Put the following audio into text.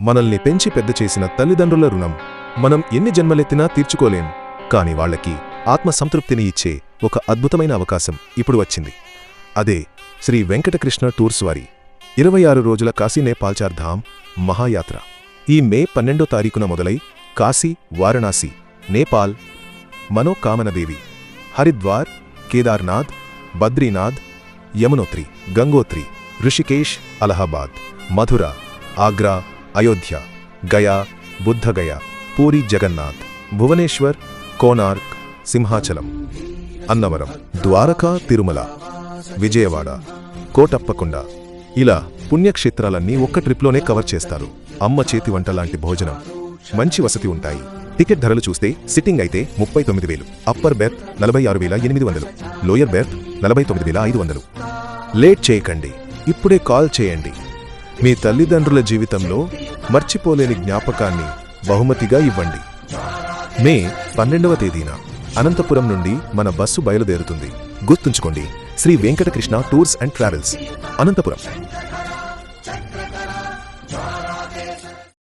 మనల్ని పెంచి పెద్ద చేసిన తల్లిదండ్రుల రుణం మనం ఎన్ని జన్మలెత్తినా తీర్చుకోలేం. కాని వాళ్లకి ఆత్మ సంతృప్తిని ఇచ్చే ఒక అద్భుతమైన అవకాశం ఇప్పుడు వచ్చింది. అదే శ్రీ వెంకటకృష్ణ టూర్స్ వారి 26 రోజుల కాశీ నేపాల్ చార్ ధామ్ మహాయాత్ర. ఈ మే 12వ తారీఖున మొదలై కాశీ, వారణాసి, నేపాల్, మనోకామనదేవి, హరిద్వార్, కేదార్నాథ్, బద్రీనాథ్, యమునోత్రి, గంగోత్రి, ఋషికేశ్, అలహాబాద్, మథుర, ఆగ్రా, అయోధ్య, గయా, బుద్ధగయ, పూరి జగన్నాథ్, భువనేశ్వర్, కోనార్క్, సింహాచలం, అన్నవరం, ద్వారకా, తిరుమల, విజయవాడ, కోటప్పకొండ ఇలా పుణ్యక్షేత్రాలన్నీ ఒక్క ట్రిప్లోనే కవర్ చేస్తారు. అమ్మ చేతి వంట లాంటి భోజనం, మంచి వసతి ఉంటాయి. టికెట్ ధరలు చూస్తే సిట్టింగ్ అయితే 39,000, upper berth 46,800, lower berth 49,500. Late చేయకండి, ఇప్పుడే కాల్ చేయండి. మీ తల్లిదండ్రుల జీవితంలో మర్చిపోలేని జ్ఞాపకాన్ని బహుమతిగా ఇవ్వండి. మే 12వ తేదీన అనంతపురం నుండి మన బస్సు బయలుదేరుతుంది. గుర్తుంచుకోండి, Shri Venkatakrishna tours and travels, Anantapuram.